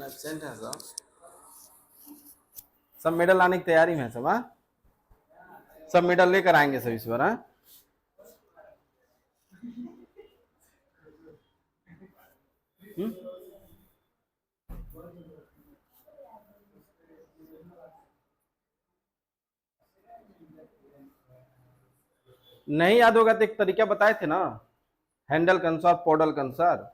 Absent है सब medal लाने की तैयारी में है सब। हाँ, सब मेडल लेकर आएंगे सब इस बार। हाँ, नहीं याद होगा तो एक तरीका बताए थे ना, हैंडल के अनुसार पॉडल के अनुसार।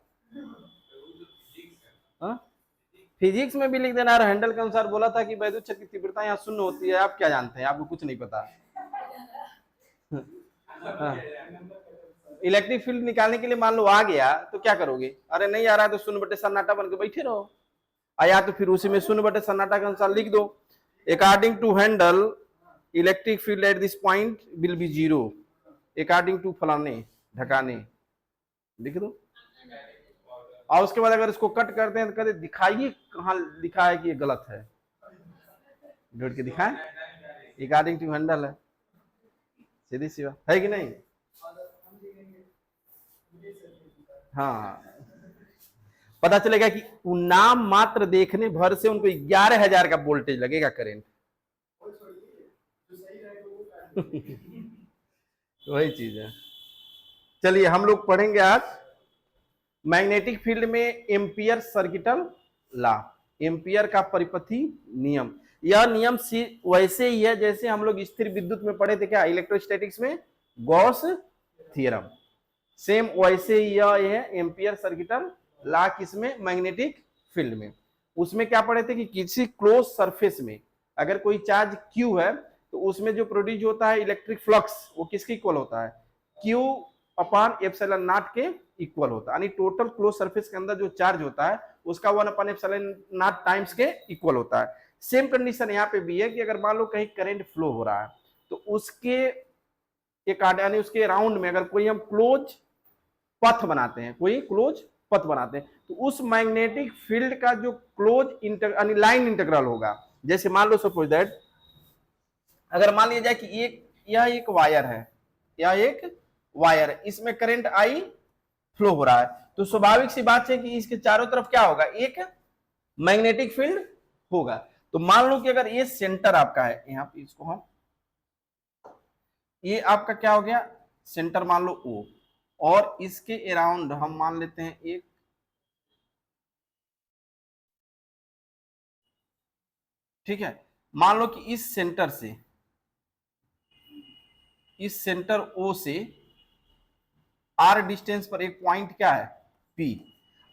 फिजिक्स में भी लिख देना। और हैंडल के अनुसार बोला था कि वैद्युत क्षेत्र की तीव्रता यहाँ शून्य होती है। आप क्या जानते हैं, आपको कुछ नहीं पता। हाँ। इलेक्ट्रिक फील्ड निकालने के लिए मान लो आ गया तो क्या करोगे? अरे नहीं आ रहा है तो शून्य बटे सन्नाटा बन के बैठे रहो, या तो फिर उसी में शून्य बटे सन्नाटा के अनुसार लिख दो, according to handle electric field at this point will be zero, according to फलाने ढकाने, लिख दो। और उसके बाद अगर इसको कट करते हैं तो कहते दिखाइए कहां लिखा है कि ये गलत है, ढूंढ के दिखाएं। अकॉर्डिंग टू हैंडल है, सीधी सी बात है कि नहीं? हाँ, पता चलेगा कि नाम मात्र देखने भर से उनको 11,000 का वोल्टेज लगेगा करेंट। वही चीज है। चलिए हम लोग पढ़ेंगे आज मैग्नेटिक फील्ड में एम्पियर सर्किटल लॉ, एम्पियर का परिपथी नियम। यह नियम वैसे ही है जैसे हम लोग स्थिर विद्युत में पढ़े थे, क्या इलेक्ट्रोस्टैटिक्स में गॉस थ्योरम, सेम वैसे ही यह है एम्पियर सर्किटल लॉ। किसमें? मैग्नेटिक फील्ड में। उसमें क्या पढ़े थे कि किसी क्लोज सरफेस में अगर कोई चार्ज Q है तो उसमें जो प्रोड्यूस होता है इलेक्ट्रिक फ्लक्स वो किसके इक्वल होता है? Q अपॉन एप्सिलॉन नॉट के इक्वल होता है। यानी टोटल क्लोज सरफेस के अंदर जो चार्ज होता है उसका 1 अपॉन एप्सिलॉन नॉट टाइम्स के इक्वल होता है। सेम कंडीशन यहाँ पे भी है कि अगर मान लो कहीं करंट फ्लो हो रहा है तो उसके एक यानी उसके राउंड में अगर कोई हम क्लोज पथ बनाते हैं, कोई क्लोज पथ बनाते हैं तो उस मैग्नेटिक फील्ड का जो क्लोज यानी लाइन इंटीग्रल होगा, जैसे मान लो सपोज दैट अगर मान लिया जाए कि यह एक वायर है, यह एक वायर है, इसमें करंट आई फ्लो हो रहा है, तो स्वाभाविक सी बात है कि इसके चारों तरफ क्या होगा? एक मैग्नेटिक फील्ड होगा। तो मान लो कि अगर ये सेंटर आपका है, यहां पे इसको हम, ये आपका क्या हो गया? सेंटर मान लो O, और इसके अराउंड हम मान लेते हैं एक, ठीक है, मान लो कि इस सेंटर से, इस सेंटर O से R डिस्टेंस पर एक पॉइंट क्या है? P।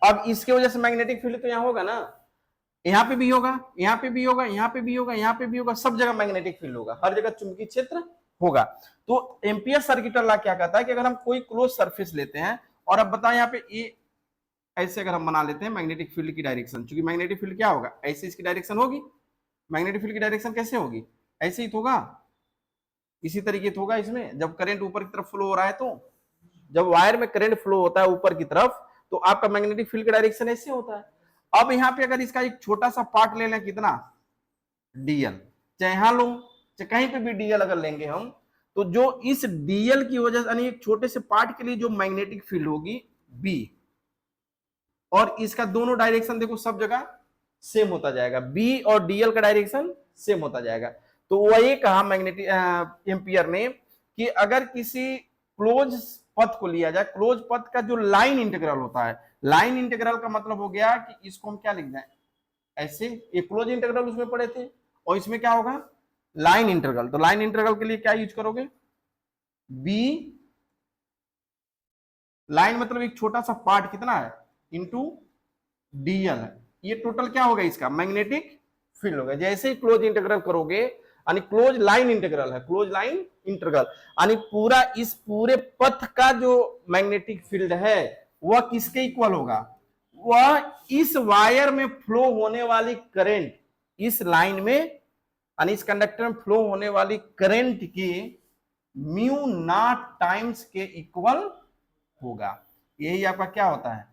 अब इसके वजह से मैग्नेटिक फील्ड तो यहां होगा ना, यहां पे भी होगा, यहां पे भी होगा, यहां पे भी होगा, यहां पे भी होगा, सब जगह मैग्नेटिक फील्ड होगा, हर जगह चुंबकीय क्षेत्र होगा। तो एम्पियर सर्किटल लॉ क्या कहता है कि अगर हम कोई क्लोज सरफेस लेते हैं और अब बताएं यहाँ पे ये ऐसे अगर हम बना लेते हैं मैग्नेटिक फील्ड की डायरेक्शन, क्योंकि मैग्नेटिक फील्ड क्या होगा? ऐसे इसकी डायरेक्शन होगी। मैग्नेटिक फील्ड की डायरेक्शन कैसे होगी? ऐसे ही तो होगा, इसी तरीके से होगा। इसमें जब करंट ऊपर की तरफ फ्लो हो रहा है, तो जब वायर में करंट फ्लो होता है ऊपर की तरफ तो आपका मैग्नेटिक फील्ड का डायरेक्शन ऐसे होता है। अब यहाँ पे अगर इसका एक छोटा सा पार्ट ले लें, कितना? डीएल, चाहे यहां लो चाहे कहीं पे भी डीएल अगर लेंगे हम, तो जो इस डीएल की वजह से यानी एक छोटे से पार्ट के लिए जो मैग्नेटिक फील्ड होगी बी, और इसका दोनों डायरेक्शन देखो सब जगह सेम होता जाएगा, बी और डीएल का डायरेक्शन सेम होता जाएगा। तो वही कहा मैग्नेटिक एम्पियर ने कि अगर किसी क्लोज पथ को लिया जाए, क्लोज पथ का जो लाइन इंटीग्रल होता है, लाइन इंटीग्रल का मतलब हो गया कि इसको हम क्या लिख दें ऐसे, ये क्लोज इंटीग्रल उसमें पढ़े थे, और इसमें क्या होगा? Line integral. तो लाइन इंटीग्रल के लिए क्या यूज करोगे? बी, लाइन मतलब एक छोटा सा पार्ट कितना है इंटू डीएल है, ये टोटल क्या होगा? इसका मैग्नेटिक फील्ड होगा। जैसे ही क्लोज इंटीग्रल करोगे, यानी क्लोज लाइन इंटीग्रल है, क्लोज लाइन इंटीग्रल, यानी पूरा इस पूरे पथ का जो मैग्नेटिक फील्ड है वह किसके इक्वल होगा? वह इस वायर में फ्लो होने वाली करंट, इस लाइन में यानी इस कंडक्टर में फ्लो होने वाली करंट की म्यू नॉट टाइम्स के इक्वल होगा। यही आपका क्या होता है?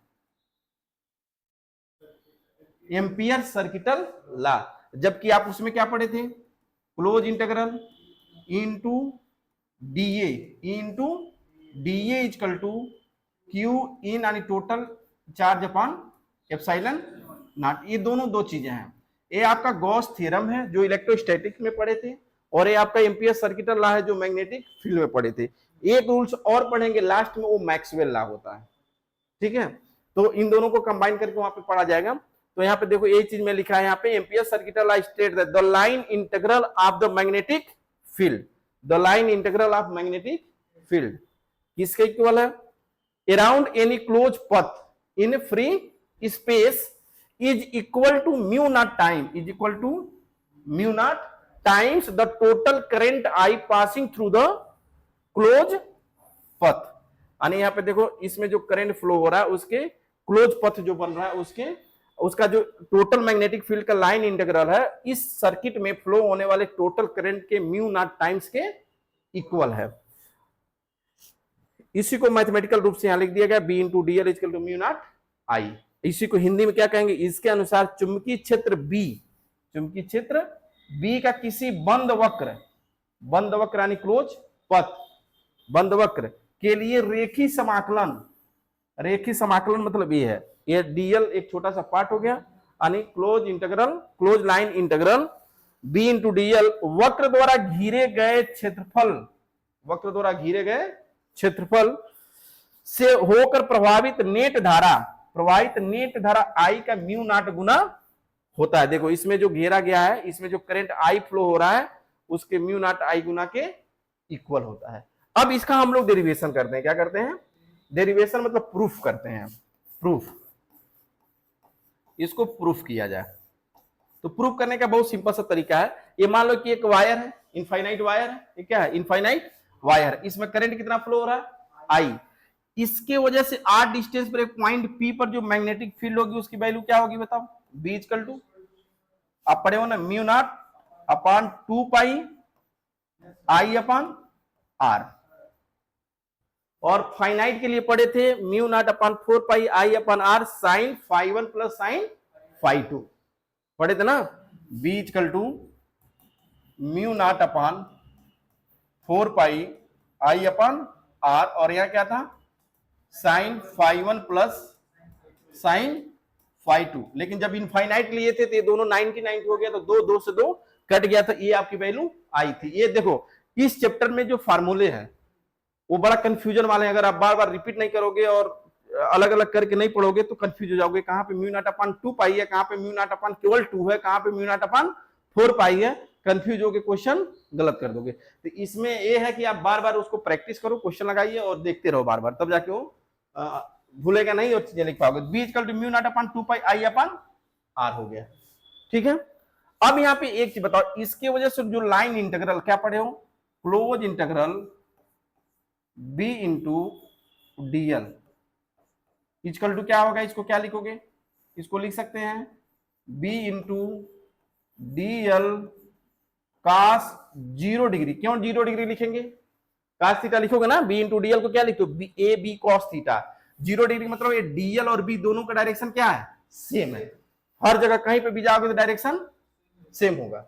Ampere circuital law. जबकि आप उसमें क्या पढ़े थे? Closed integral into d a, into d a equal to q in यानी total charge upon epsilon naught, ये दोनों दो चीजें हैं। ये आपका गॉस थ्योरम है जो इलेक्ट्रोस्टैटिक्स में पढ़े थे, और ये आपका एम्पियर सर्किटल लॉ है जो मैग्नेटिक फील्ड में पढ़े थे। एक रूल्स और पढ़ेंगे लास्ट में, वो मैक्सवेल लॉ होता है, ठीक है। तो इन दोनों को कंबाइन करके वहां पे पढ़ा जाएगा। तो यहाँ पे देखो, एक चीज में लिखा है यहाँ पे, ampere circuital law state that the line integral of the magnetic field, the line integral of magnetic field किसके इक्वल है? Around any closed path in free space is equal to mu naught time, is equal to mu naught times the total current I passing through the closed path. यानी यहाँ पे देखो, इसमें जो current flow हो रहा है उसके क्लोज पथ जो बन रहा है उसके, उसका जो टोटल मैग्नेटिक फील्ड का लाइन इंटीग्रल है, इस सर्किट में फ्लो होने वाले टोटल करंट के म्यू नॉट टाइम्स के इक्वल है। इसी को मैथमेटिकल रूप से यहां लिख दिया गया, B into d l equal to mu naught I. इसी को हिंदी में क्या कहेंगे? इसके अनुसार चुंबकीय क्षेत्र बी, चुंबकीय क्षेत्र बी का किसी बंद वक्र, बंद वक्र यानी क्लोज पथ, बंद वक्र के लिए रेखी समाकलन, रेखी समाकलन मतलब ये है, ये डीएल एक छोटा सा पार्ट हो गया, यानी close integral, close line integral B into dl वक्र द्वारा घिरे गए क्षेत्रफल, वक्र द्वारा घिरे गए क्षेत्रफल से होकर प्रभावित नेट धारा, प्रभावित नेट धारा आई का म्यू नॉट गुना होता है। देखो इसमें जो घेरा गया है, इसमें जो करंट आई फ्लो हो रहा है उसके म्यू नॉट आई गुना के इक्वल होता है। अब इसका हम लोग डेरिवेशन करते हैं, क्या करते हैं? डेरिवेशन मतलब प्रूफ करते हैं, प्रूफ, इसको प्रूफ किया जाए। तो प्रूफ करने का बहुत सिंपल सा तरीका है। ये मान लो कि एक वायर है, इनफाइनाइट वायर है, ये क्या है? Infinite wire. इसमें करंट कितना फ्लो हो रहा है? आई। इसके वजह से आर डिस्टेंस पर एक पॉइंट पी पर जो मैग्नेटिक फील्ड होगी उसकी वैल्यू क्या होगी बताओ? बी इक्वल टू, आप पढ़े हो ना, mu not upon 2 pi i upon r. और फाइनाइट के लिए पढ़े थे mu not upon 4 pi i upon r sine phi 1 plus sine phi 2 पढ़े थे ना। B equal to mu not upon 4 pi i upon r, और यहां क्या था? Sine phi 1 plus sine phi 2। लेकिन जब इनफाइनाइट लिए थे तो ये दोनों 90 हो गया, तो 2 2 से 2 कट गया, तो ये आपकी वैल्यू आई थी। ये देखो इस चैप्टर में जो फार्मूले हैं वो बड़ा कंफ्यूजन वाले हैं। अगर आप बार बार रिपीट नहीं करोगे और अलग अलग करके नहीं पढ़ोगे तो कंफ्यूज हो जाओगे, कहां पे म्यू नॉट अपॉन 2 पाई है, कहां पे म्यू नॉट अपॉन केवल 2 है, कहां पे म्यू नॉट अपॉन 4 पाई है, कंफ्यूज होकर क्वेश्चन गलत कर दोगे। तो इसमें ये है कि आप बार बार उसको प्रैक्टिस करो, क्वेश्चन लगाइए और देखते रहो बार बार, तब जाके वो भूलेगा नहीं और चीजें लिख पाओगे। B equal to mu not upon 2 pi i upon r हो गया, ठीक है। अब यहाँ पे एक चीज बताओ, इसके वजह से जो लाइन इंटीग्रल क्या पढ़े हो? Close integral B into DL equal to क्या होगा? इसको क्या लिखोगे? इसको लिख सकते हैं b into dl cos 0 degree. क्यों 0 डिग्री लिखेंगे? कास थीटा लिखोगे ना, बी इंटू डीएल को क्या लिखो? A b cos theta. 0 degree मतलब ये डीएल और बी दोनों का डायरेक्शन क्या है? सेम है। हर जगह कहीं पे भी जाओगे तो डायरेक्शन सेम होगा,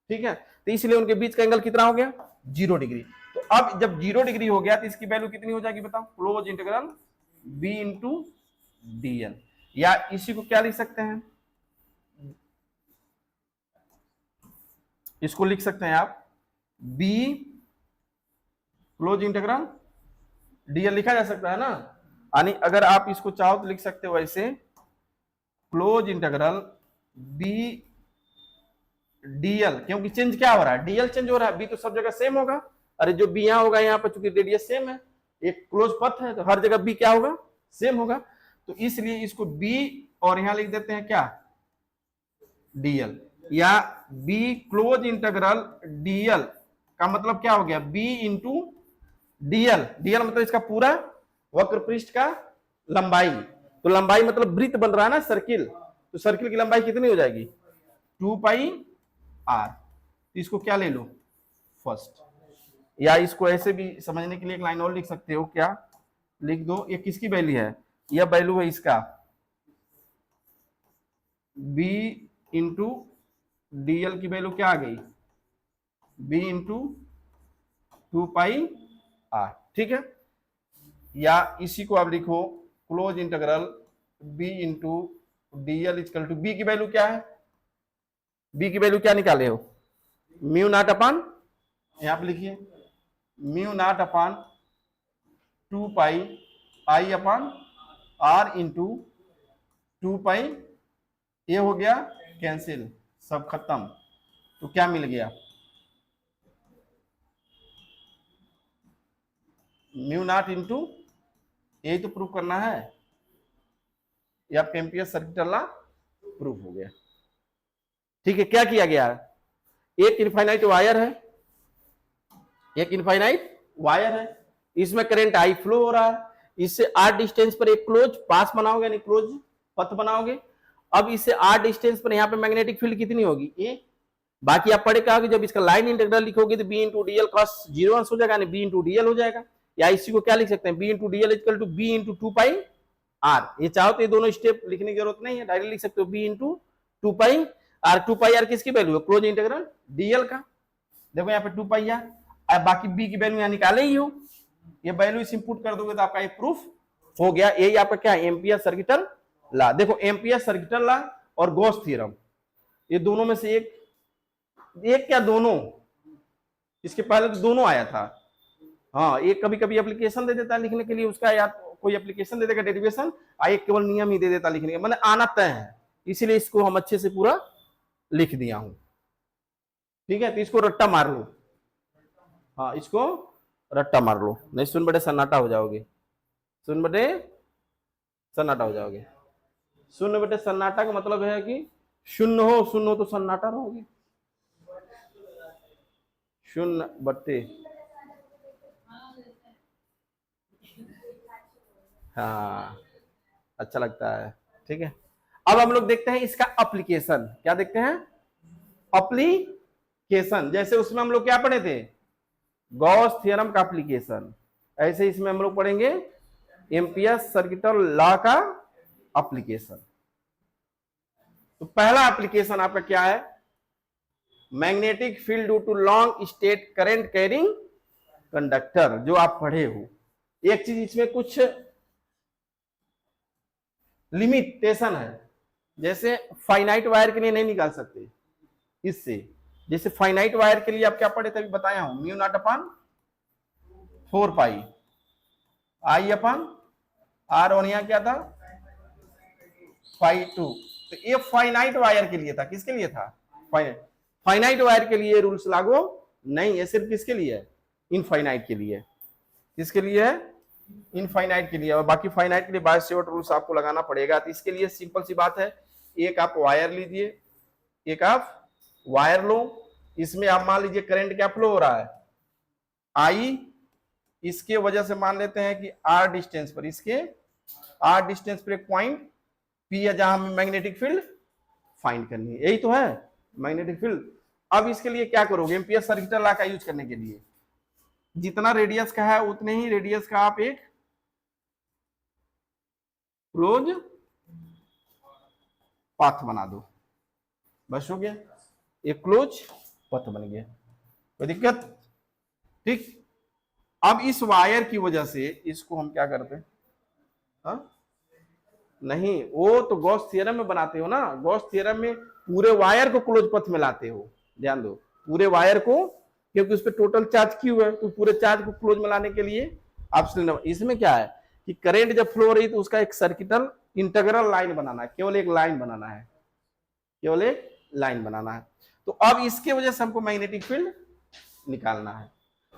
ठीक है। तो इसलिए उनके बीच का एंगल कितना हो गया? 0 डिग्री। तो अब जब 0 डिग्री हो गया तो इसकी वैल्यू कितनी हो जाएगी बताओ? Close integral B into dl, या इसी को क्या लिख सकते हैं? इसको लिख सकते हैं आप बी क्लोज इंटीग्रल डीएल लिखा जा सकता है ना। यानी अगर आप इसको चाहो तो लिख सकते हो ऐसे, क्लोज इंटीग्रल बी डीएल, क्योंकि चेंज क्या हो रहा है? डीएल चेंज हो रहा है, बी तो सब जगह सेम होगा। अरे जो बी यहां होगा, यहाँ पर चूंकि रेडियस सेम है, एक क्लोज पथ है, तो हर जगह बी क्या होगा? सेम होगा। तो इसलिए इसको बी और यहां लिख देते हैं क्या? डीएल, या बी क्लोज इंटीग्रल डीएल का मतलब क्या हो गया? B into DL. डीएल मतलब इसका पूरा वक्र पृष्ठ का लंबाई। तो लंबाई मतलब वृत्त बन रहा है ना, सर्किल, तो सर्किल की लंबाई कितनी हो जाएगी? 2 पाई आर। इसको क्या ले लो? फर्स्ट। या इसको ऐसे भी समझने के लिए एक लाइन और लिख सकते हो, क्या लिख दो? ये किसकी वैल्यू है? यह वैल्यू है इसका बी इंटू डीएल की वैल्यू क्या आ गई? बी इंटू 2 पाई आर, ठीक है। या इसी को आप लिखो close integral B into dl equal to, b की वैल्यू क्या है, बी की वैल्यू क्या निकाले हो, म्यू नॉट अपान, यहां पे लिखिए mu not upon 2 pi I upon r into 2 pi, ये हो गया कैंसिल, सब खत्म। तो क्या मिल गया, म्यू नॉट इंटू, यही तो प्रूफ करना है, ये आपका एम्पियर सर्किट लॉ प्रूफ हो गया। ठीक है, क्या किया गया, एक इनफाइनाइट वायर है, एक इनफाइनाइट वायर है, इसमें करंट आई फ्लो हो रहा है, इससे आर डिस्टेंस पर एक क्लोज पास बनाओगे, यानी क्लोज पथ बनाओगे। अब इससे आर डिस्टेंस पर यहाँ पे मैग्नेटिक फील्ड कितनी होगी, ए। बाकी आप पढ़े कहा कि जब इसका लाइन इंटीग्रल लिखोगे तो बी इंटू डीएल कॉस 0 हो जाएगा, यानी बी इंटू डीएल हो जाएगा, या इसी को क्या लिख सकते हैं, b into DL equal to b into 2 pi r. ये चाहो तो ये दोनों स्टेप लिखने की जरूरत नहीं है, डायरेक्ट लिख सकते हो b into 2 pi r. 2 pi r किसकी वैल्यू है, क्लोज इंटीग्रल डीएल का, देखो यहाँ पे 2 पाई आर, अब बाकी बी की वैल्यू यहाँ निकाले ही हो, ये वैल्यू इस इनपुट कर दोगे तो आपका ये प्रूफ हो गया। यही आपका क्या है, एम्पियर सर्किटल लॉ। देखो एम्पियर सर्किटल लॉ और गॉस थ्योरम, ये दोनों में से एक क्या, दोनों, इसके पहले तो दोनों आया था। हाँ, एक कभी कभी एप्लीकेशन दे देता है लिखने के लिए उसका, या कोई एप्लीकेशन दे देगा डेरिवेशन, एक केवल नियम ही दे देता लिखने का, मतलब आना तय है, इसीलिए इसको हम अच्छे से पूरा लिख दिया हूं। ठीक है, तो इसको रट्टा मार लो, हाँ इसको रट्टा मार लो, नहीं सुन बड़े सन्नाटा हो जाओगे, सुन बटे सन्नाटा हो जाओगे। शून्य बटे सन्नाटा का मतलब है कि शून्य हो तो सन्नाटा रहोगे, शून्य बटे, हाँ अच्छा लगता है। ठीक है, अब हम लोग देखते हैं इसका एप्लीकेशन, क्या देखते हैं, एप्लीकेशन। जैसे उसमें हम लोग क्या पढ़े थे, गॉस थ्योरम का एप्लीकेशन, ऐसे इसमें हम लोग पढ़ेंगे एम्पियर सर्किटल लॉ का एप्लीकेशन। तो पहला एप्लीकेशन आपका क्या है, magnetic field due to long straight current carrying conductor, जो आप पढ़े हो। एक चीज इसमें कुछ लिमिटेशन है, जैसे फाइनाइट वायर के लिए नहीं निकाल सकते इससे, जैसे फाइनाइट वायर के लिए आप क्या पढ़े थे, अभी बताया हूं, mu not upon 4 pi I upon r, और यहां क्या था फाई 2। तो ये फाइनाइट वायर के लिए था, किसके लिए था, फाइनाइट वायर के लिए रूल्स लागू नहीं है, सिर्फ किसके लिए है, इनफाइनाइट के लिए, किसके लिए है, इनफाइनाइट के लिए, और बाकी फाइनाइट के लिए बाय-सेवर्ट रूल्स आपको लगाना पड़ेगा। तो इसके लिए सिंपल सी बात है, एक आप वायर लीजिए, एक आप वायर लो, इसमें आप मान लीजिए करंट क्या फ्लो हो रहा है, आई, इसके वजह से मान लेते हैं कि आर डिस्टेंस पर, इसके आर डिस्टेंस पर एक पॉइंट पी है जहां हमें मैग्नेटिक फील्ड फाइंड करनी है, यही तो है मैग्नेटिक फील्ड। अब इसके लिए क्या करोगे, एम्पियर सर्किटल लॉ का यूज करने के लिए, जितना रेडियस का है उतने ही रेडियस का आप एक क्लोज पाथ बना दो, बस हो गया, एक क्लोज पथ बन गया, कोई दिक्कत। ठीक, अब इस वायर की वजह से इसको हम क्या करते हैं, हाँ नहीं, वो तो गॉस थ्योरम में बनाते हो ना, गॉस थ्योरम में पूरे वायर को क्लोज पथ में लाते हो, ध्यान दो, पूरे वायर को, क्योंकि उस पर टोटल चार्ज क्यू है, तो पूरे चार्ज को क्लोज में लाने के लिए आप, इसमें क्या है कि करंट जब फ्लो हो रही तो उसका एक सर्किटल इंटीग्रल लाइन बनाना है, केवल एक लाइन बनाना है, केवल एक लाइन बनाना है। तो अब इसके वजह से हमको मैग्नेटिक फील्ड निकालना है।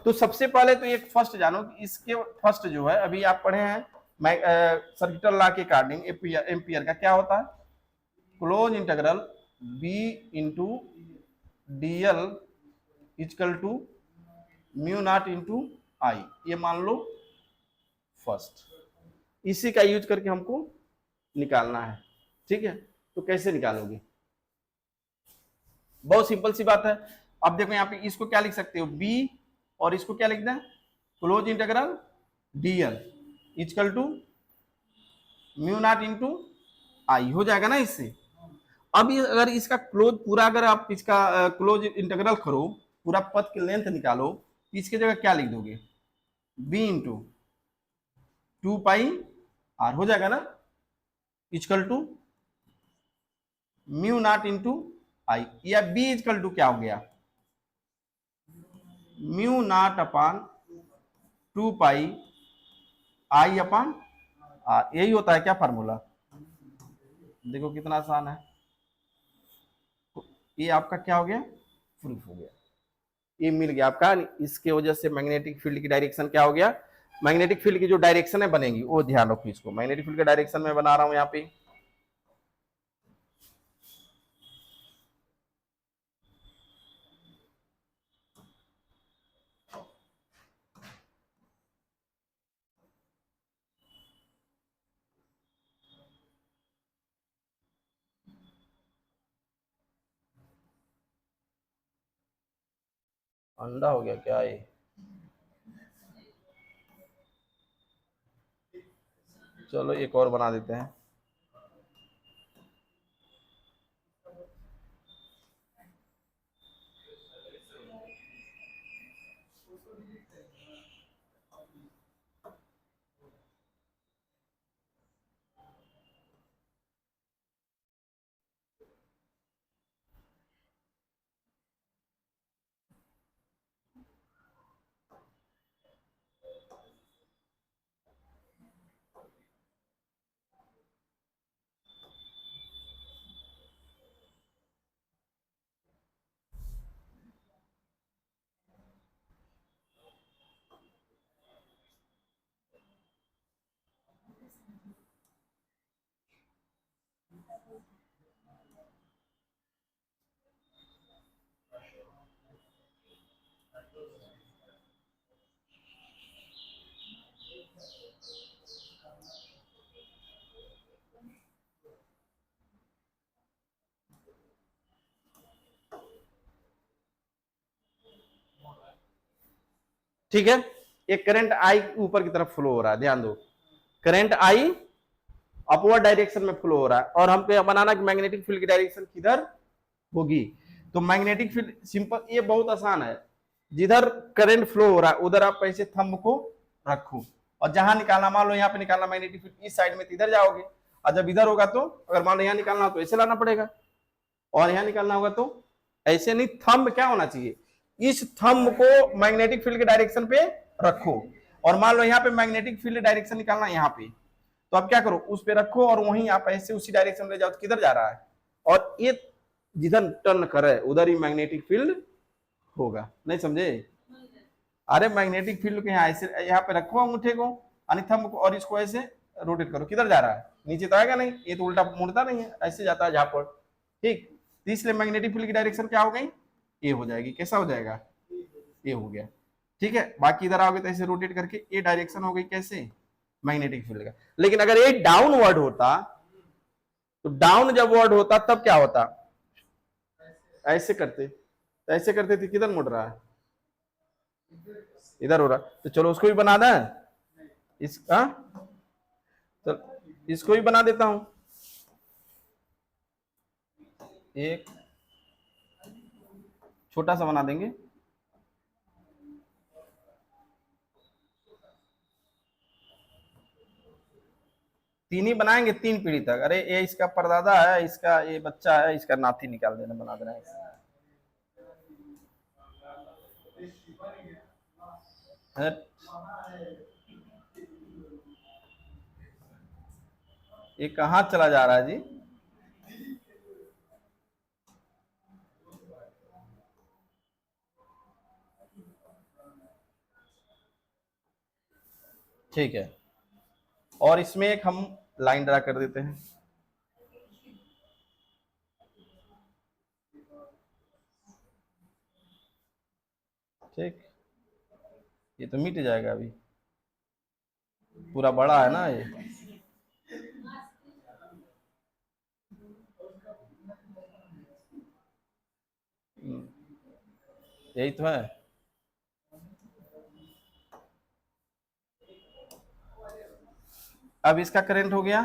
तो सबसे पहले तो एक फर्स्ट जानो कि इसके फर्स्ट जो है, अभी आप पढ़े हैं सर्किटल लॉ के अकॉर्डिंग एम्पियर का क्या होता है, close integral B into DL equal to mu naught into I, ये मान लो फर्स्ट, इसी का यूज करके हमको निकालना है। ठीक है, तो कैसे निकालोगे, बहुत सिंपल सी बात है। अब देखो यहाँ पे इसको क्या लिख सकते हो, बी, और इसको क्या लिखना है, close integral d l equal to mu naught into I, हो जाएगा ना इससे। अब अगर इसका क्लोज पूरा, अगर आप इसका क्लोज इंटीग्रल करो, पूरा पथ की लेंथ निकालो, इसके जगह क्या लिख दोगे, बी इंटू 2 पाई आर, हो जाएगा ना, equal to mu naught into I, या बी इजकल टू क्या हो गया, mu not upon 2 pi I upon R. यही होता है क्या फार्मूला, देखो कितना आसान है। ये आपका क्या हो गया, प्रूफ हो गया, ये मिल गया आपका। इसके वजह से मैग्नेटिक फील्ड की डायरेक्शन क्या हो गया, मैग्नेटिक फील्ड की जो डायरेक्शन है बनेगी वो ध्यान रखो, इसको मैग्नेटिक फील्ड का डायरेक्शन में बना रहा हूं यहाँ पे। अंडा हो गया क्या ये, चलो एक और बना देते हैं। ठीक है, एक करंट आई ऊपर की तरफ फ्लो हो रहा है, ध्यान दो, करंट आई अपवर्ड डायरेक्शन में फ्लो हो रहा है, और हमको बनाना कि मैग्नेटिक फील्ड की डायरेक्शन किधर होगी। तो मैग्नेटिक फील्ड सिंपल, ये बहुत आसान है, जिधर करंट फ्लो हो रहा है उधर आप ऐसे थंब को रखो, और जहां निकालना, मान लो यहाँ पे निकालना मैग्नेटिक फील्ड इस साइड में, तो इधर जाओगे, और जब इधर होगा तो, अगर मान लो यहाँ निकालना हो तो ऐसे लाना पड़ेगा, और यहाँ निकालना होगा तो ऐसे नहीं, थंब क्या होना चाहिए, इस थंब को मैग्नेटिक फील्ड के डायरेक्शन पे रखो, और मान लो यहाँ पे मैग्नेटिक फील्ड डायरेक्शन निकालना यहाँ पे, तो आप क्या करो, उस पे रखो और वहीं आप ऐसे उसी डायरेक्शन में ले जाओ, तो किधर जा रहा है, और ये जिधर टर्न करे उधर ही मैग्नेटिक फील्ड होगा। नहीं समझे, अरे मैग्नेटिक फील्ड को यहाँ ऐसे यहाँ पे रखो अंगूठे को, थंब को, और इसको ऐसे रोटेट करो, किधर जा रहा है, नीचे तो आएगा नहीं, ये तो उल्टा मुड़ता नहीं है, ऐसे जाता है झापड़। ठीक, तो इसलिए मैग्नेटिक फील्ड की डायरेक्शन क्या हो गई, ये हो जाएगी, कैसा हो जाएगा, ये हो गया। ठीक है, बाकी इधर आओगे तो ऐसे रोटेट करके ये डायरेक्शन हो गई, कैसे, मैग्नेटिक फील्ड का। लेकिन अगर ये डाउनवर्ड होता, तो डाउन जब वर्ड होता तब क्या होता, ऐसे करते, तो ऐसे करते थे, किधर मुड़ रहा है, इधर हो रहा, तो चलो उसको भी बना दें, इस तो इसको भी बना देता हूं, एक छोटा सा बना देंगे, तीन ही बनाएंगे, 3 पीढ़ी तक। अरे ये इसका परदादा है, इसका ये बच्चा है, इसका नाती निकाल देना, बना देना है। ये कहाँ चला जा रहा है जी, ठीक है, और इसमें एक हम लाइन ड्रा कर देते हैं, ठीक, ये तो मिट जाएगा अभी, पूरा बड़ा है ना ये, यही तो है। अब इसका करंट हो गया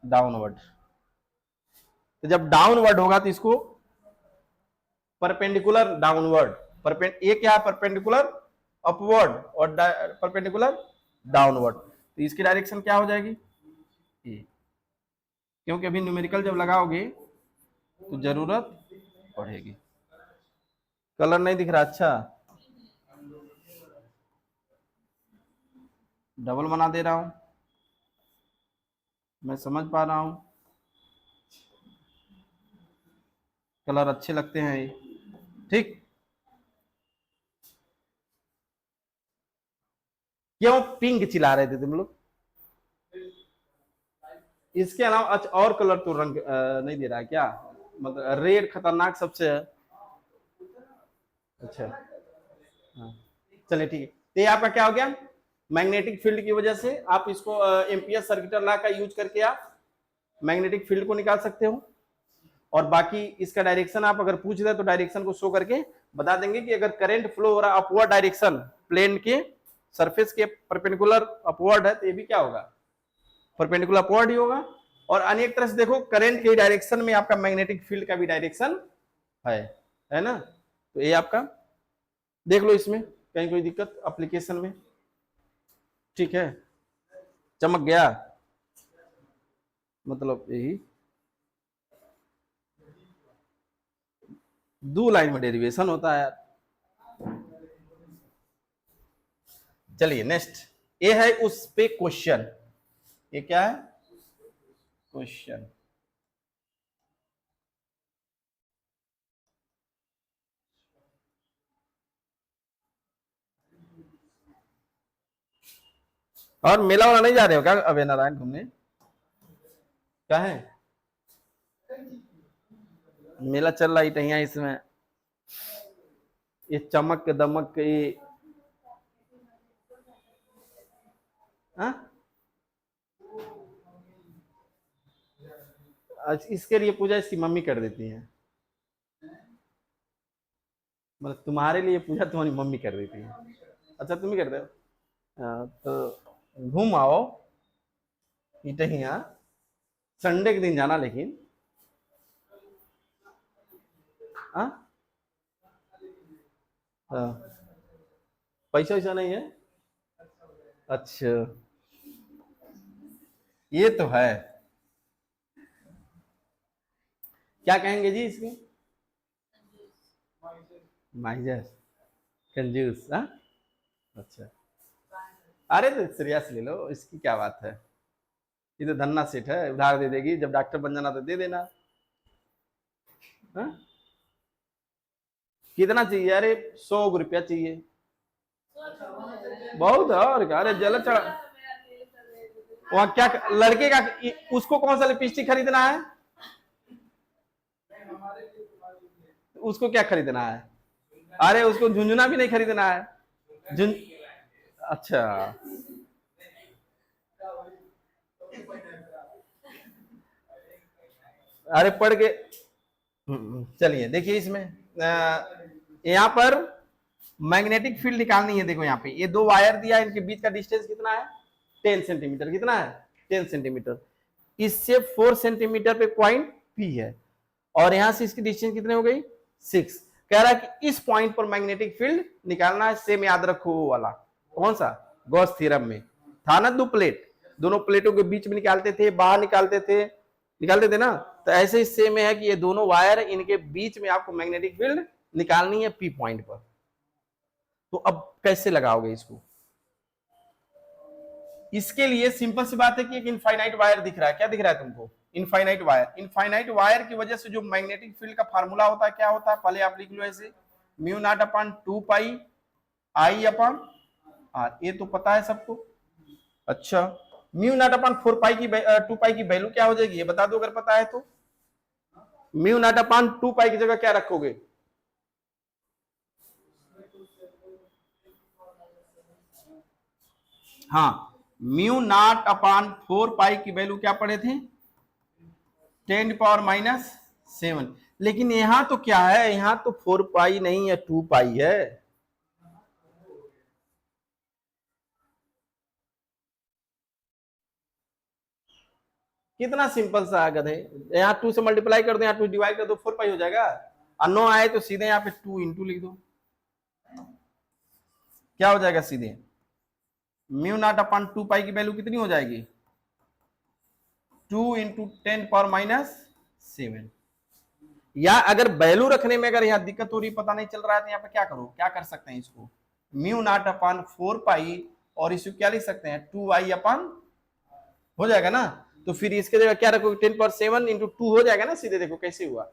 डाउनवर्ड, तो जब डाउनवर्ड होगा तो इसको परपेंडिकुलर डाउनवर्ड, ये क्या है, परपेंडिकुलर अपवर्ड, और परपेंडिकुलर डाउनवर्ड, तो इसकी डायरेक्शन क्या हो जाएगी, ये क्योंकि अभी न्यूमेरिकल जब लगाओगे तो जरूरत पड़ेगी। कलर नहीं दिख रहा, अच्छा डबल बना दे रहा हूं, मैं समझ पा रहा हूं, कलर अच्छे लगते हैं ये, ठीक। क्यों पिंक चिल्ला रहे थे तुम लोग? इसके अलावा अच्छा और कलर तो रंग नहीं दे रहा है क्या? मतलब रेड खतरनाक सबसे है। अच्छा हाँ, चलिए ठीक है। तो ये आपका क्या हो गया, मैग्नेटिक फील्ड की वजह से आप इसको एम्पियर सर्किटल लॉ का यूज करके आप मैग्नेटिक फील्ड को निकाल सकते हो। और बाकी इसका डायरेक्शन आप अगर पूछ रहे तो डायरेक्शन को शो करके बता देंगे कि अगर करंट फ्लो हो रहा अपवर्ड डायरेक्शन प्लेन के सरफेस के परपेंडिकुलर अपवर्ड है तो ये भी क्या होगा, परपेंडिकुलर अपवर्ड ही होगा। और अन्य तरह से देखो करंट के डायरेक्शन में आपका मैग्नेटिक फील्ड का भी डायरेक्शन है ना। तो ये आपका देख लो, इसमें कहीं कोई दिक्कत एप्लीकेशन में? ठीक है, चमक गया, मतलब यही 2 लाइन में डेरिवेशन होता है यार। चलिए नेक्स्ट, ये है उस पे क्वेश्चन, ये क्या है क्वेश्चन। और मेला वाला नहीं जा रहे हो क्या अभय नारायण घूमने? क्या है मेला चल रहा ही टहिया इसमें, ये चमक दमक ये हाँ? इसके लिए पूजा इसकी मम्मी कर देती है, मतलब तुम्हारे लिए पूजा तुम्हारी मम्मी कर देती है। अच्छा तुम ही करते हो? तो घूम आओ इटहिया, संडे के दिन जाना लेकिन। हाँ हाँ, पैसा वैसा नहीं है? अच्छा ये तो है, क्या कहेंगे जी इसमें? माइजर, कंजूस, हाँ। अच्छा, अरे तो सीरियस ले लो, इसकी क्या बात है, ये तो धन्ना सेठ है, उधार दे देगी, जब डॉक्टर बन जाना तो दे देना। हाँ? कितना चाहिए? अरे 100 रुपया चाहिए, बहुत है और क्या, अरे जल चढ़ा। वहाँ क्या लड़के का, उसको कौन सा लिपस्टिक खरीदना है? उसको क्या खरीदना है? अरे उसको झुंझुना भी नहीं खरीदना है। झुंझ अच्छा, अरे पढ़ के चलिए देखिए इसमें यहाँ पर मैग्नेटिक फील्ड निकालनी है। देखो यहाँ पे ये 2 वायर दिया है, इनके बीच का डिस्टेंस कितना है? 10 सेंटीमीटर। कितना है? 10 सेंटीमीटर। इससे 4 सेंटीमीटर पे पॉइंट पी है, और यहां से इसकी डिस्टेंस कितनी हो गई? 6। कह रहा है कि इस पॉइंट पर मैग्नेटिक फील्ड निकालना है। सेम याद रखो वो वाला, कौन सा? गॉस थ्योरम में था ना, 2 प्लेट, दोनों प्लेटों के बीच में निकालते थे, बाहर निकालते थे ना। तो ऐसे ही सेम है कि ये दोनों वायर, इनके बीच में आपको मैग्नेटिक फील्ड निकालनी है पी पॉइंट पर। तो अब कैसे लगाओगे इसको? इसके लिए सिंपल सी बात है कि एक इनफाइनाइट वायर दिख रहा है, क्या दिख रहा है तुमको? Infinite wire. इनफाइनाइट वायर की वजह से जो मैग्नेटिक फील्ड का फार्मूला होता है क्या होता है, पहले आप लिख लो ऐसे, mu not upon 2 pi i upon r, ये तो पता है सबको। अच्छा, म्यू नॉट अपॉन 4 पाई की 2 पाई की वैल्यू क्या हो जाएगी, ये बता दो अगर पता है तो। म्यू नॉट अपॉन 2 पाई की जगह क्या रखोगे? हाँ, म्यू नॉट अपॉन 4 पाई की वैल्यू क्या पढ़े थे? 10⁻⁻7। लेकिन यहां तो क्या है, यहां तो 4 पाई नहीं है, 2 पाई है। कितना सिंपल सा गधे, यहाँ 2 से मल्टीप्लाई कर दो, यहाँ 2 डिवाइड कर दो, 4 पाई हो जाएगा। और 9 आए तो सीधे यहाँ पे 2 इंटू लिख दो, क्या हो जाएगा सीधे? म्यू नॉट अपॉन 2 पाई की वैल्यू कितनी हो जाएगी? 2 इंटू 10⁻�7। या अगर वैल्यू रखने में अगर यहाँ दिक्कत हो रही, पता नहीं चल रहा है, तो यहाँ पे क्या करो, क्या कर सकते हैं इसको, म्यू नॉट अपान 4 पाई, और इसको क्या लिख सकते हैं 2i अपान, हो जाएगा ना। तो फिर इसके जगह क्या रखोगे 10⁻7 इंटू 2 हो जाएगा ना सीधे, देखो कैसे हुआ।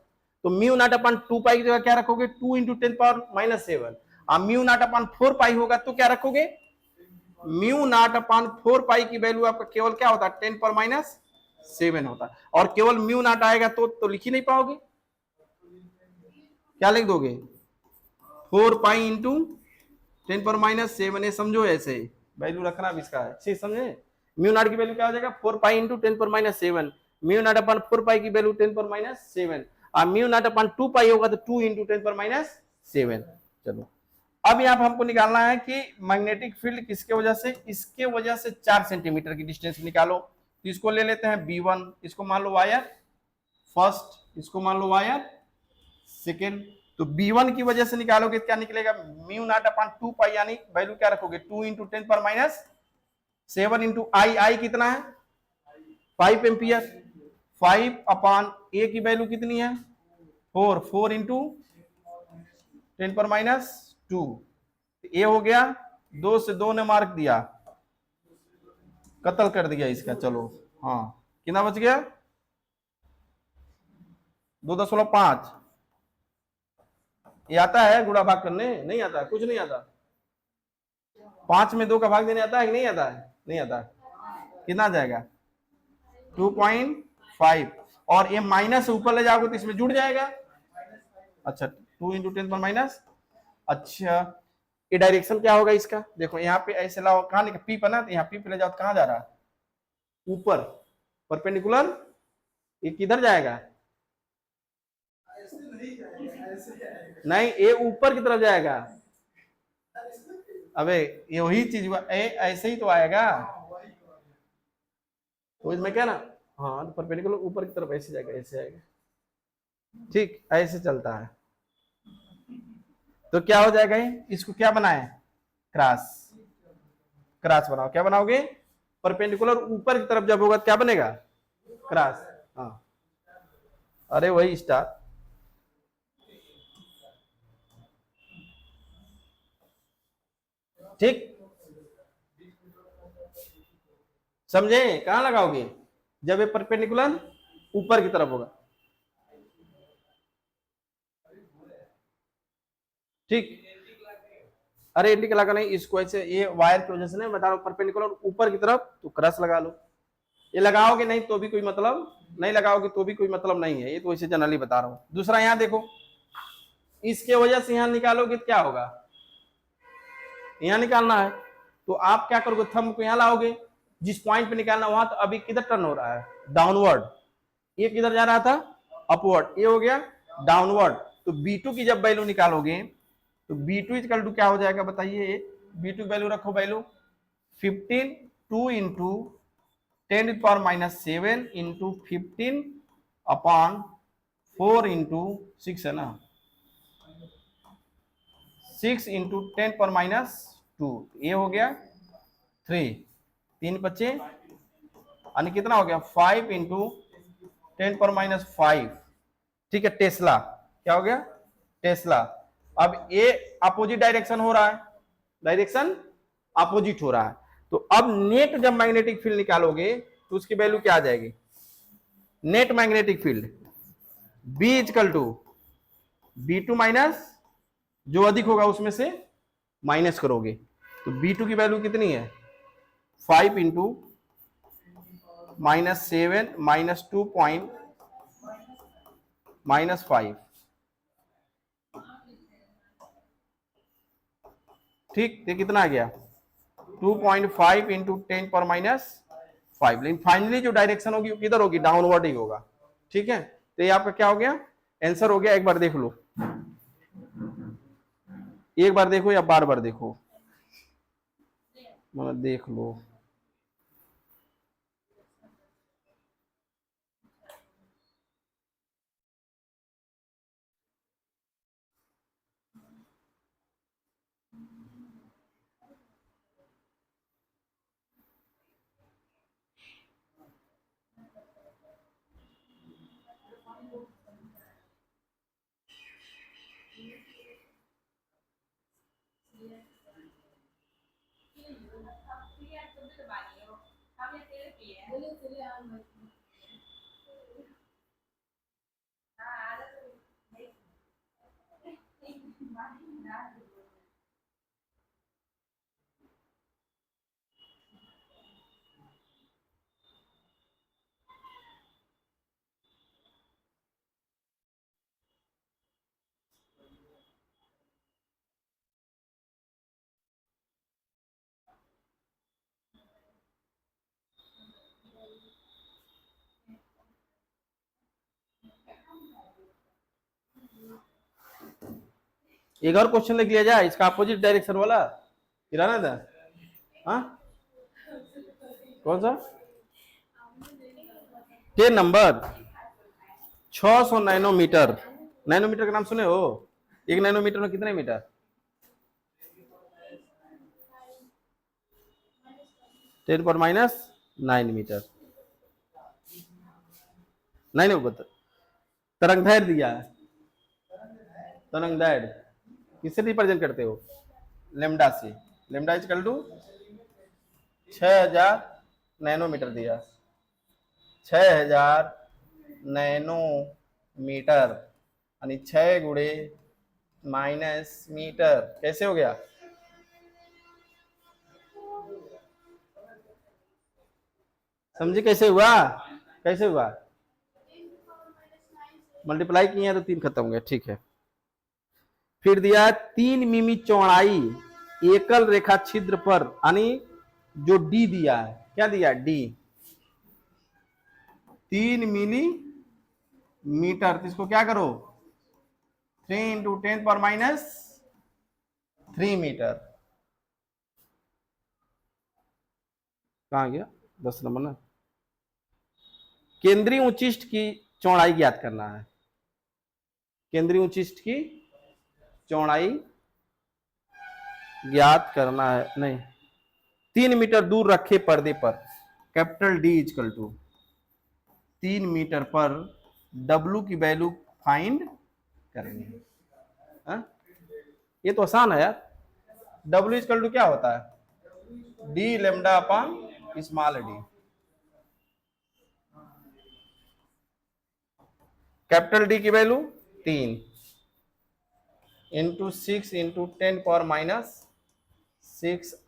तो म्यू नॉट अपान 2 पाई की जगह क्या रखोगे 2 इंटू 10⁻�7। अब म्यू नॉट अपान 4 पाई होगा तो क्या रखोगे, म्यू नॉट अपान 4 पाई की वैल्यू आपका केवल क्या होता है 10⁻7 होता है, और केवल म्यू नॉट आएगा तो लिख ही नहीं पाओगे, क्या लिख दोगे 4 पाई इंटू 10⁻7, समझो ऐसे वैल्यू रखना भी इसका है, ठीक समझे। म्यू नॉट की वैल्यू क्या हो जाएगा 4 pi into 10⁻7, mu naught upon 4 पाई की वैल्यू 10⁻7, और म्यू नॉट अपान 2 पाई होगा तो 2 इंटू 10⁻7। चलो अब यहाँ पर हमको निकालना है कि मैग्नेटिक फील्ड किसके वजह से, इसके वजह से 4 सेंटीमीटर की डिस्टेंस निकालो। तो इसको ले लेते हैं B1, इसको मान लो वायर फर्स्ट, इसको मान लो वायर सेकेंड। तो B1 की वजह से निकालोगे क्या निकलेगा, म्यू नॉट अपान 2 पाई, यानी वैल्यू क्या रखोगे 2 इंटू 10⁻7 इंटू आई कितना है 5 एम्पियर, 5 अपान ए की वैल्यू कितनी है 4 इंटू 10⁻2, ए हो गया 2 से 2 ने मार्क दिया, कत्ल कर दिया इसका। चलो हाँ कितना बच गया 2.5। ये आता है गुणा भाग करने, नहीं आता, कुछ नहीं आता। 5 में 2 का भाग देने आता है कि नहीं आता है, नहीं आता। कितना आ जाएगा 2.5, और ये माइनस ऊपर ले जाओगे तो इसमें जुड़ जाएगा। अच्छा 2 इंटू 10⁻, अच्छा ये डायरेक्शन क्या होगा इसका, देखो यहाँ पे ऐसे लाओ, कहाँ निकल पी पर ना, यहाँ पी पे ले जाओ तो कहाँ जा रहा है ऊपर परपेंडिकुलर, ये किधर जाएगा, नहीं ये ऊपर की तरफ जाएगा। अबे ये वही चीज हुआ, ऐसे ही तो आएगा, तो इसमें क्या ना, हाँ तो परपेंडिकुलर ऊपर की तरफ ऐसे जाएगा, ऐसे आएगा, ठीक ऐसे चलता है। तो क्या हो जाएगा, इसको क्या बनाए क्रॉस, क्रॉस बनाओ, क्या बनाओगे परपेंडिकुलर ऊपर की तरफ जब होगा क्या बनेगा क्रॉस। हाँ अरे वही स्टार, ठीक समझे, कहां लगाओगे जब ये परपेंडिकुलर ऊपर की तरफ होगा, ठीक। अरे एंटी लगा नहीं, इसको ऐसे ये वायर की वजह से नहीं बता रहा हूं, परपेंडिकुलर ऊपर की तरफ तो क्रॉस लगा लो। ये लगाओगे नहीं तो भी कोई मतलब, नहीं लगाओगे तो भी कोई मतलब नहीं है, ये तो ऐसे जनरली बता रहा हूं। दूसरा यहाँ देखो, इसके वजह से यहाँ निकालोगे तो क्या होगा, यहाँ निकालना है तो आप क्या करोगे थंब को यहाँ लाओगे, जिस पॉइंट पे निकालना वहां, तो अभी किधर टर्न हो रहा है डाउनवर्ड, ये किधर जा रहा था अपवर्ड, ये हो गया डाउनवर्ड। तो B2 की जब वैल्यू निकालोगे तो B2 इक्वल टू क्या हो जाएगा बताइए, B2 की वैल्यू रखो, value 15 2 into 10⁻7 into 15 upon 4 into 6 है ना, 6 इंटू 10⁻2, ये हो गया 3, 3 बच्चे यानी कितना हो गया 5 इंटू 10⁻5, ठीक है। टेस्ला क्या हो गया टेस्ला। अब ये अपोजिट डायरेक्शन हो रहा है, डायरेक्शन अपोजिट हो रहा है, तो अब नेट जब मैग्नेटिक फील्ड निकालोगे तो उसकी वैल्यू क्या आ जाएगी, net magnetic field B equal to B2 minus जो अधिक होगा उसमें से माइनस करोगे, तो B2 की वैल्यू कितनी है 5 इंटू -7 -2 पॉइंट -5, ठीक। ये कितना आ गया 2.5 इंटू 10⁻5, लेकिन फाइनली जो डायरेक्शन होगी वो किधर होगी डाउनवर्ड ही होगा, ठीक है। तो ये आपका क्या हो गया आंसर हो गया, एक बार देख लो, एक बार देखो या बार बार देखो, देख लो। एक और क्वेश्चन लिख लिया जाए इसका अपोजिट डायरेक्शन वाला, गिराना था। हाँ कौन सा? 10 नंबर 600 नैनोमीटर। नैनोमीटर का नाम सुने हो? एक नैनोमीटर में कितने मीटर? 10⁻⁹ मीटर। नहीं बता, तरंगदैर्घ्य दिया है। तरंगदैर्घ्य किससे रिप्रेजेंट करते हो? लेमडा से। लेमडा इक्वल टू 6000 नैनोमीटर दिया, 6000 नैनोमीटर यानी 6 गुणे माइनस मीटर। कैसे हो गया? समझे कैसे हुआ? कैसे हुआ? मल्टीप्लाई किए हैं तो 3 खत्म हो गया, ठीक है। फिर दिया 3 मिमी चौड़ाई एकल रेखा छिद्र पर, यानी जो डी दिया है, क्या दिया? D 3 millimetre. तो इसको क्या करो? 3 × 10⁻³ मीटर। कहाँ गया? 10 नंबर ना। केंद्रीय उच्चिष्ट की चौड़ाई ज्ञात करना है। केंद्रीय उच्चिष्ट की चौड़ाई ज्ञात करना है। नहीं, 3 मीटर दूर रखे पर्दे पर capital d equal to 3 meter पर डब्ल्यू की वैल्यू फाइंड करनी है। ये तो आसान है यार। डब्ल्यू इक्वल टू क्या होता है? D lambda upon small d. Capital D की value 3 into 6 into 10⁻⁶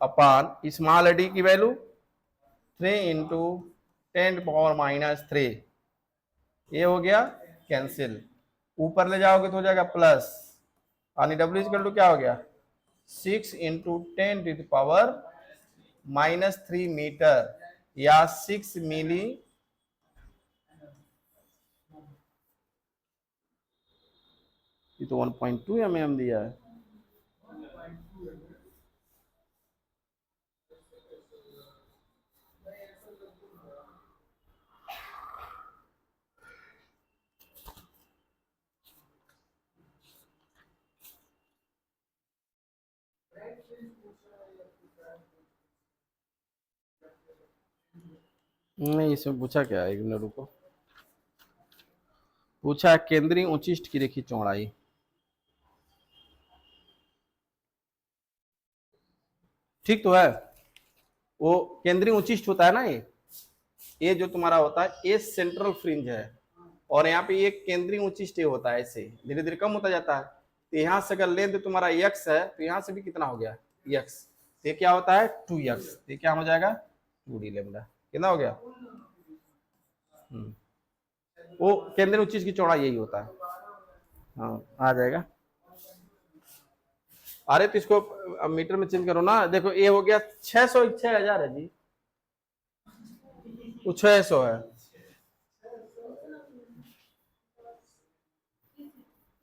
upon small d की वैल्यू 3 इंटू 10⁻⁻3। ये हो गया कैंसिल, ऊपर ले जाओगे तो हो जाएगा प्लस, यानी डब्ल्यू इक्वल टू क्या हो गया? 6 इंटू 10⁻⁻3 मीटर या 6 मिली। ये तो 1.2 mm दिया है। नहीं, इसमें पूछा क्या है? एक मिनट रुको। पूछा केंद्रीय उच्चिष्ट की रेखी चौड़ाई। ठीक तो है। वो केंद्रीय उच्चिष्ट होता है ना, ये जो तुम्हारा होता है ये सेंट्रल फ्रिंज है, और यहाँ पे ये केंद्रीय उच्चिष्ट होता है। ऐसे धीरे धीरे कम होता जाता है। तो यहाँ से अगर लेंथ तुम्हारा x है तो यहाँ से भी कितना हो गया? x। ये क्या होता है? 2x। ये क्या हो जाएगा? 2d lambda. कितना हो गया? वो केंद्रीय उच्चिष्ट की चौड़ाई यही होता है। हाँ आ जाएगा। अरे तो इसको मीटर में चेंज करो ना। देखो ये हो गया 600, 6000 है जी, वो 600 है।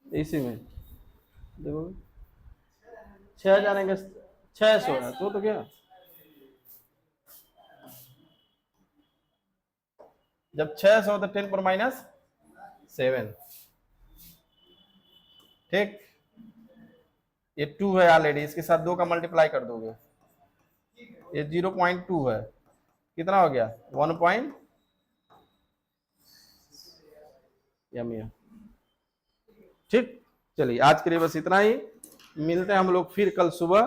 इसी में देखो 6000 600 है तो क्या? जब 600 तो 10⁻⁷। ठीक, ये 2 है ऑलरेडी, इसके साथ 2 का मल्टीप्लाई कर दोगे। ये 0.2 है, कितना हो गया? 1 यम। ठीक, चलिए आज के लिए बस इतना ही। मिलते हैं हम लोग फिर कल सुबह